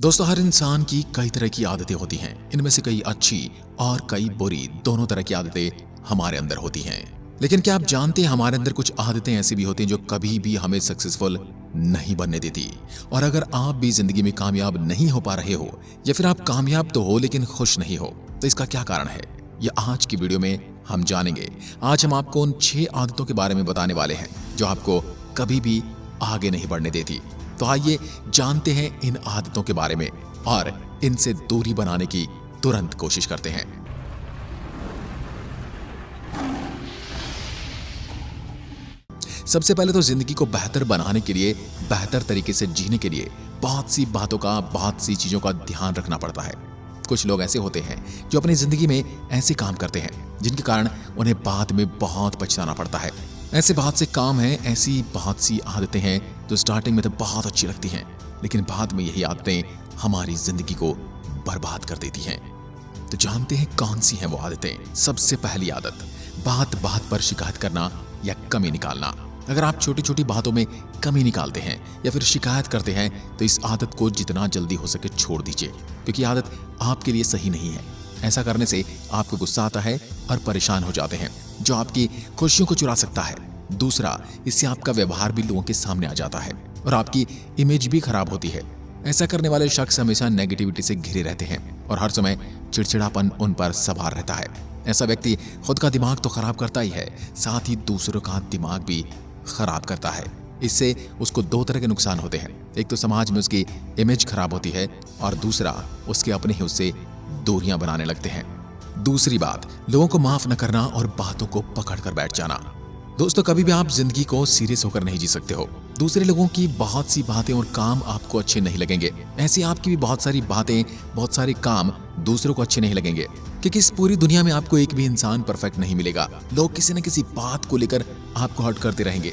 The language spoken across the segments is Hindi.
दोस्तों, हर इंसान की कई तरह की आदतें होती हैं। इनमें से कई अच्छी और कई बुरी, दोनों तरह की आदतें हमारे अंदर होती हैं। लेकिन क्या आप जानते हैं, हमारे अंदर कुछ आदतें ऐसी भी होती हैं जो कभी भी हमें सक्सेसफुल नहीं बनने देती। और अगर आप भी जिंदगी में कामयाब नहीं हो पा रहे हो, या फिर आप कामयाब तो हो लेकिन खुश नहीं हो, तो इसका क्या कारण है, ये आज की वीडियो में हम जानेंगे। आज हम आपको उन 6 आदतों के बारे में बताने वाले हैं जो आपको कभी भी आगे नहीं बढ़ने देती। तो आइए जानते हैं इन आदतों के बारे में और इनसे दूरी बनाने की तुरंत कोशिश करते हैं। सबसे पहले तो जिंदगी को बेहतर बनाने के लिए, बेहतर तरीके से जीने के लिए बहुत सी बातों का, बहुत सी चीजों का ध्यान रखना पड़ता है। कुछ लोग ऐसे होते हैं जो अपनी जिंदगी में ऐसे काम करते हैं जिनके कारण उन्हें बाद में बहुत पछताना पड़ता है। ऐसे बहुत से काम हैं, ऐसी बहुत सी आदतें हैं जो स्टार्टिंग में तो बहुत अच्छी लगती हैं, लेकिन बाद में यही आदतें हमारी जिंदगी को बर्बाद कर देती हैं। तो जानते हैं कौन सी हैं वो आदतें। सबसे पहली आदत, बात बात पर शिकायत करना या कमी निकालना। अगर आप छोटी छोटी बातों में कमी निकालते हैं या फिर शिकायत करते हैं, तो इस आदत को जितना जल्दी हो सके छोड़ दीजिए, क्योंकि आदत आपके लिए सही नहीं है। ऐसा करने से आपको गुस्सा आता है और परेशान हो जाते हैं, जो आपकी खुशियों को चुरा सकता है। दूसरा, इससे आपका व्यवहार भी लोगों के सामने आ जाता है और आपकी इमेज भी खराब होती है। ऐसा करने वाले शख्स हमेशा नेगेटिविटी से घिरे रहते हैं और हर समय चिड़चिड़ापन उन पर सवार रहता है। ऐसा व्यक्ति खुद का दिमाग तो खराब करता ही है, साथ ही दूसरों का दिमाग भी खराब करता है। इससे उसको 2 तरह के नुकसान होते हैं। एक तो समाज में उसकी इमेज खराब होती है और दूसरा, उसके अपने ही उससे दूरियां बनाने लगते हैं। दूसरी बात, लोगों को माफ न करना और बातों को पकड़ कर बैठ जाना। दोस्तों, कभी भी आप जिंदगी को सीरियस होकर नहीं जी सकते हो। दूसरे लोगों की बहुत सी बातें और काम आपको अच्छे नहीं लगेंगे, ऐसी आपकी भी बहुत सारी बातें, बहुत सारे काम दूसरों को अच्छे नहीं लगेंगे, क्योंकि इस पूरी दुनिया में आपको एक भी इंसान परफेक्ट नहीं मिलेगा। लोग किसी न किसी बात को लेकर आपको हर्ट करते रहेंगे।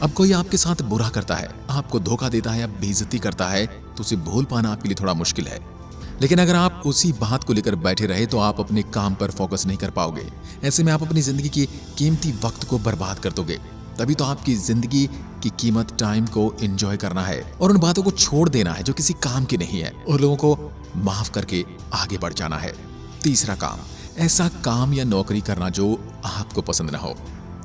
अब कोई आपके साथ बुरा करता है, आपको धोखा देता है या बेइज्जती करता है, तो उसे भूल पाना आपके लिए थोड़ा मुश्किल है। लेकिन अगर आप उसी बात को लेकर बैठे रहे तो आप अपने काम पर फोकस नहीं कर पाओगे। ऐसे में आप अपनी जिंदगी की कीमती वक्त को बर्बाद कर दोगे। तभी तो आपकी जिंदगी की कीमत टाइम को एंजॉय करना है और उन बातों को छोड़ देना है जो किसी काम की नहीं है, और लोगों को माफ करके आगे बढ़ जाना है। तीसरा काम, ऐसा काम या नौकरी करना जो आपको पसंद ना हो।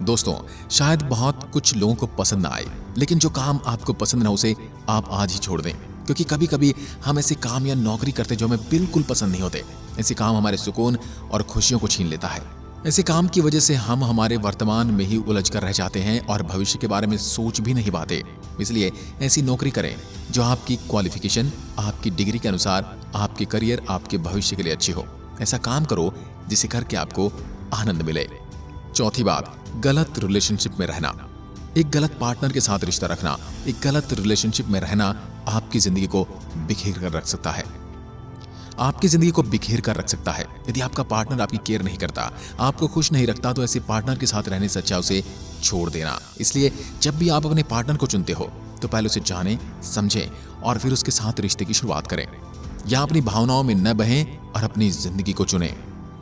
दोस्तों, शायद बहुत कुछ लोगों को पसंद ना आए, लेकिन जो काम आपको पसंद ना हो उसे आप आज ही छोड़ दें, क्योंकि कभी कभी हम ऐसे काम या नौकरी करते जो हमें बिल्कुल पसंद नहीं होते। ऐसे काम हमारे सुकून और खुशियों को छीन लेता है। ऐसे काम की वजह से हम हमारे वर्तमान में ही उलझ कर रह जाते हैं और भविष्य के बारे में सोच भी नहीं पाते। इसलिए ऐसी नौकरी करें जो आपकी क्वालिफिकेशन, आपकी डिग्री के अनुसार आपके करियर, आपके भविष्य के लिए अच्छी हो। ऐसा काम करो जिसे करके आपको आनंद मिले। चौथी बात, गलत रिलेशनशिप में रहना। एक गलत पार्टनर के साथ रिश्ता रखना, एक गलत रिलेशनशिप में रहना आपकी जिंदगी को बिखेर कर रख सकता है। आपकी जिंदगी को बिखेर कर रख सकता है। यदि आपका पार्टनर आपकी केयर नहीं करता, आपको खुश नहीं रखता, तो ऐसे पार्टनर के साथ रहने से अच्छा उसे छोड़ देना। इसलिए जब भी आप अपने पार्टनर को चुनते हो तो पहले उसे जानें, समझें और फिर उसके साथ रिश्ते की शुरुआत करें। या अपनी भावनाओं में न बहें और अपनी जिंदगी को चुनें।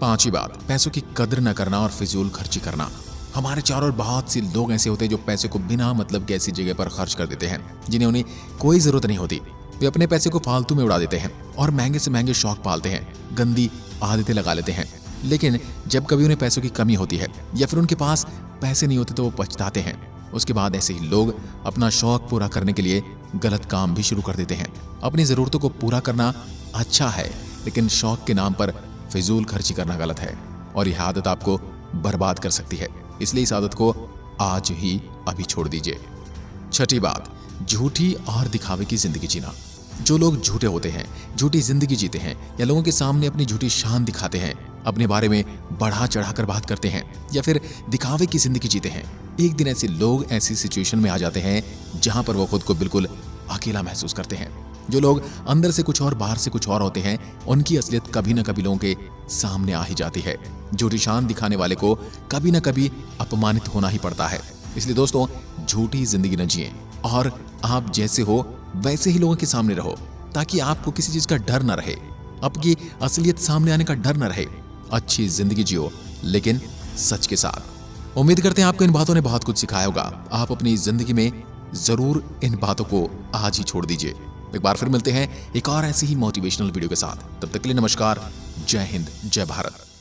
पांचवी बात, पैसों की कदर न करना और फिजूल खर्ची करना। हमारे चारों ओर बहुत से लोग ऐसे होते हैं जो पैसे को बिना मतलब की ऐसी जगह पर खर्च कर देते हैं जिन्हें उन्हें कोई जरूरत नहीं होती। वे अपने पैसे को फालतू में उड़ा देते हैं और महंगे से महंगे शौक पालते हैं, गंदी आदतें लगा लेते हैं। लेकिन जब कभी उन्हें पैसों की कमी होती है या फिर उनके पास पैसे नहीं होते तो वो पछताते हैं। उसके बाद ऐसे ही लोग अपना शौक पूरा करने के लिए गलत काम भी शुरू कर देते हैं। अपनी जरूरतों को पूरा करना अच्छा है, लेकिन शौक के नाम पर फिजूल खर्ची करना गलत है और यह आदत आपको बर्बाद कर सकती है। इसलिए इस आदत को आज ही अभी छोड़ दीजिए। छठी बात, झूठी और दिखावे की जिंदगी जीना। जो लोग झूठे होते हैं, झूठी जिंदगी जीते हैं या लोगों के सामने अपनी झूठी शान दिखाते हैं, अपने बारे में बढ़ा चढ़ाकर बात करते हैं या फिर दिखावे की जिंदगी जीते हैं, एक दिन ऐसे लोग ऐसी सिचुएशन में आ जाते हैं जहां पर वो खुद को बिल्कुल अकेला महसूस करते हैं। जो लोग अंदर से कुछ और बाहर से कुछ और होते हैं, उनकी असलियत कभी न कभी लोगों के सामने आ ही जाती है। झूठी शान दिखाने वाले को कभी न कभी अपमानित होना ही पड़ता है। इसलिए दोस्तों, झूठी जिंदगी न जिए और आप जैसे हो वैसे ही लोगों के सामने रहो, ताकि आपको किसी चीज का डर न रहे, आपकी असलियत सामने आने का डर न रहे। अच्छी जिंदगी जियो, लेकिन सच के साथ। उम्मीद करते हैं आपको इन बातों ने बहुत कुछ सिखाया होगा। आप अपनी जिंदगी में जरूर इन बातों को आज ही छोड़ दीजिए। एक बार फिर मिलते हैं एक और ऐसी ही मोटिवेशनल वीडियो के साथ। तब तक के लिए नमस्कार। जय हिंद, जय भारत।